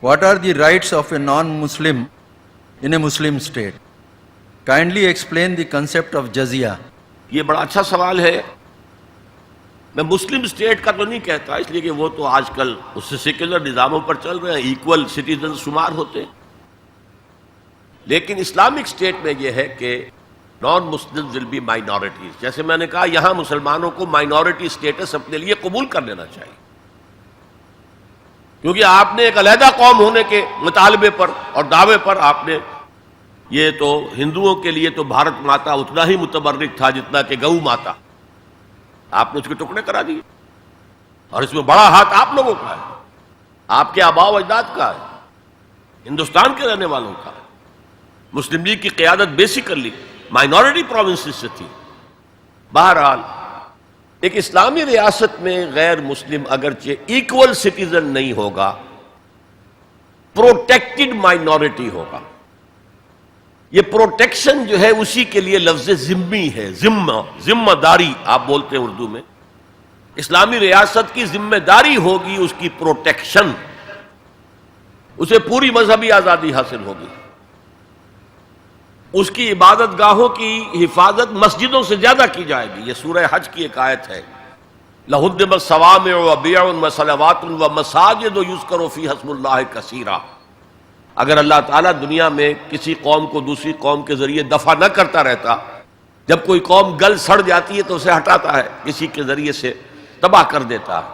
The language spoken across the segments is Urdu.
What are the rights of a non-Muslim in a Muslim state? Kindly explain the concept of jizya. یہ بڑا اچھا سوال ہے. میں مسلم اسٹیٹ کا تو نہیں کہتا، اس لیے کہ وہ تو آج کل اس سے سیکولر نظاموں پر چل رہے ہیں، ایکول سٹیزن شمار ہوتے ہیں. لیکن اسلامک اسٹیٹ میں یہ ہے کہ نان مسلم ول بی مائنورٹیز. جیسے میں نے کہا، یہاں مسلمانوں کو مائنورٹی اسٹیٹس اپنے لیے قبول کر لینا چاہیے، کیونکہ آپ نے ایک علیحدہ قوم ہونے کے مطالبے پر اور دعوے پر آپ نے، یہ تو ہندوؤں کے لیے تو بھارت ماتا اتنا ہی متبرک تھا جتنا کہ گو ماتا، آپ نے اس کے ٹکڑے کرا دیے. اور اس میں بڑا ہاتھ آپ لوگوں کا ہے، آپ کے آباء و اجداد کا ہے، ہندوستان کے رہنے والوں کا ہے. مسلم لیگ کی قیادت بیسیکلی مائنورٹی پروونسز سے تھی. بہرحال ایک اسلامی ریاست میں غیر مسلم اگرچہ ایکول سٹیزن نہیں ہوگا، پروٹیکٹڈ مائنورٹی ہوگا. یہ پروٹیکشن جو ہے اسی کے لیے لفظ ذمہ ہے. ذمہ داری آپ بولتے ہیں اردو میں. اسلامی ریاست کی ذمہ داری ہوگی اس کی پروٹیکشن، اسے پوری مذہبی آزادی حاصل ہوگی. اس کی عبادت گاہوں کی حفاظت مسجدوں سے زیادہ کی جائے گی. یہ سورہ حج کی ایک آیت ہے، لَهُدِّمَتْ صَوَامِعُ وَبِيَعٌ وَصَلَوَاتٌ وَمَسَاجِدُ يُذْكَرُ فِيهَا اسْمُ اللَّهِ كَثِيرًا. اگر اللہ تعالیٰ دنیا میں کسی قوم کو دوسری قوم کے ذریعے دفع نہ کرتا رہتا، جب کوئی قوم گل سڑ جاتی ہے تو اسے ہٹاتا ہے، کسی کے ذریعے سے تباہ کر دیتا ہے.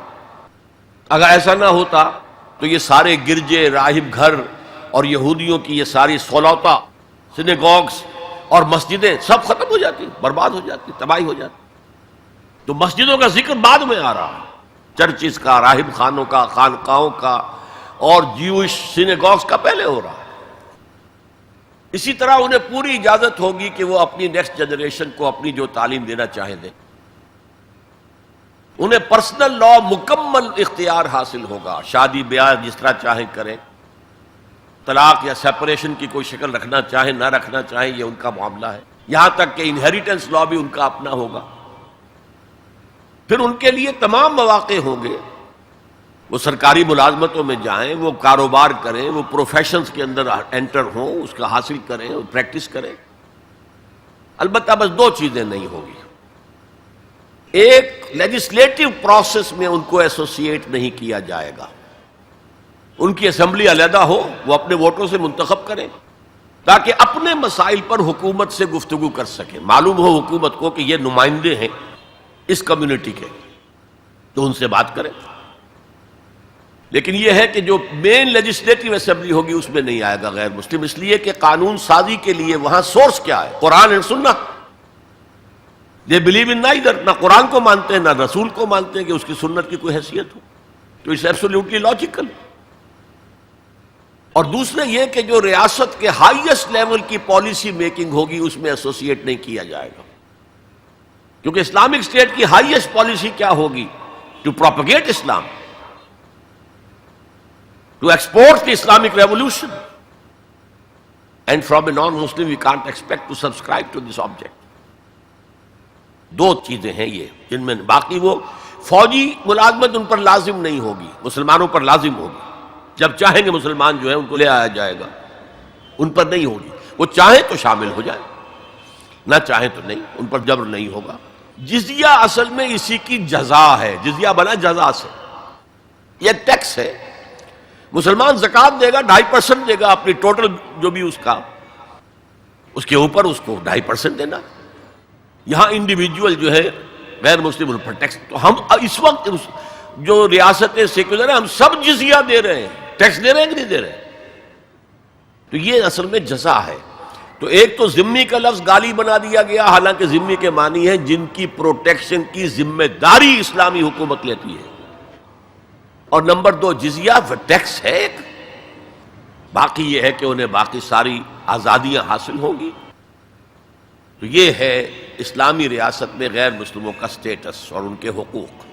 اگر ایسا نہ ہوتا تو یہ سارے گرجے، راہب گھر اور یہودیوں کی یہ ساری سولوتا، سینیگوگس اور مسجدیں سب ختم ہو جاتی، برباد ہو جاتی، تباہی ہو جاتی. تو مسجدوں کا ذکر بعد میں آ رہا ہے، چرچز کا، راہب خانوں کا، خانقاہوں کا اور جیوش سینیگوگس کا پہلے ہو رہا ہے. اسی طرح انہیں پوری اجازت ہوگی کہ وہ اپنی نیکسٹ جنریشن کو اپنی جو تعلیم دینا چاہیں دیں. انہیں پرسنل لا مکمل اختیار حاصل ہوگا، شادی بیاہ جس طرح چاہیں کریں، طلاق یا سیپریشن کی کوئی شکل رکھنا چاہیں نہ رکھنا چاہیں یہ ان کا معاملہ ہے. یہاں تک کہ انہیریٹنس لا بھی ان کا اپنا ہوگا. پھر ان کے لیے تمام مواقع ہوں گے، وہ سرکاری ملازمتوں میں جائیں، وہ کاروبار کریں، وہ پروفیشنز کے اندر انٹر ہوں، اس کا حاصل کریں اور پریکٹس کریں. البتہ بس دو چیزیں نہیں ہوگی. ایک، لیجسلیٹو پروسیس میں ان کو ایسوسیٹ نہیں کیا جائے گا. ان کی اسمبلی علیحدہ ہو، وہ اپنے ووٹوں سے منتخب کریں تاکہ اپنے مسائل پر حکومت سے گفتگو کر سکیں. معلوم ہو حکومت کو کہ یہ نمائندے ہیں اس کمیونٹی کے، تو ان سے بات کریں. لیکن یہ ہے کہ جو مین لیجسلیٹو اسمبلی ہوگی اس میں نہیں آئے گا غیر مسلم، اس لیے کہ قانون سازی کے لیے وہاں سورس کیا ہے؟ قرآن اور سنت. دے بلیو ان نائدر، نہ قرآن کو مانتے ہیں نہ رسول کو مانتے ہیں کہ اس کی سنت کی کوئی حیثیت ہو. تو اٹس ایبسولوٹلی لاجیکل. اور دوسرے یہ کہ جو ریاست کے ہائیسٹ لیول کی پالیسی میکنگ ہوگی اس میں ایسوسیٹ نہیں کیا جائے گا، کیونکہ اسلامک اسٹیٹ کی ہائیسٹ پالیسی کیا ہوگی؟ To propagate Islam, to export the Islamic revolution. And from a non Muslim we can't expect to subscribe to this object. دو چیزیں ہیں یہ جن میں، باقی وہ فوجی ملازمت ان پر لازم نہیں ہوگی، مسلمانوں پر لازم ہوگی. جب چاہیں گے مسلمان جو ہے ان کو لے آیا جائے گا، ان پر نہیں ہوگی. وہ چاہیں تو شامل ہو جائیں، نہ چاہیں تو نہیں، ان پر جبر نہیں ہوگا. جزیہ اصل میں اسی کی جزا ہے. جزیہ بنا جزا سے، یہ ٹیکس ہے. مسلمان زکوٰۃ دے گا، 2.5% دے گا اپنی ٹوٹل جو بھی اس کا، اس کے اوپر اس کو 2.5% دینا. یہاں انڈیویجول جو ہے غیر مسلم ان پر ٹیکس. تو ہم اس وقت جو ریاستیں سیکولر ہیں ہم سب جزیہ دے رہے ہیں، ٹیکس دے رہے ہیں کہ نہیں دے رہے؟ تو یہ اصل میں جزا ہے. تو ایک تو ذمی کا لفظ گالی بنا دیا گیا، حالانکہ ذمی کے معنی ہے جن کی پروٹیکشن کی ذمہ داری اسلامی حکومت لیتی ہے. اور نمبر 2 جزیہ ٹیکس ہے ایک. باقی یہ ہے کہ انہیں باقی ساری آزادیاں حاصل ہوں گی. تو یہ ہے اسلامی ریاست میں غیر مسلموں کا سٹیٹس اور ان کے حقوق.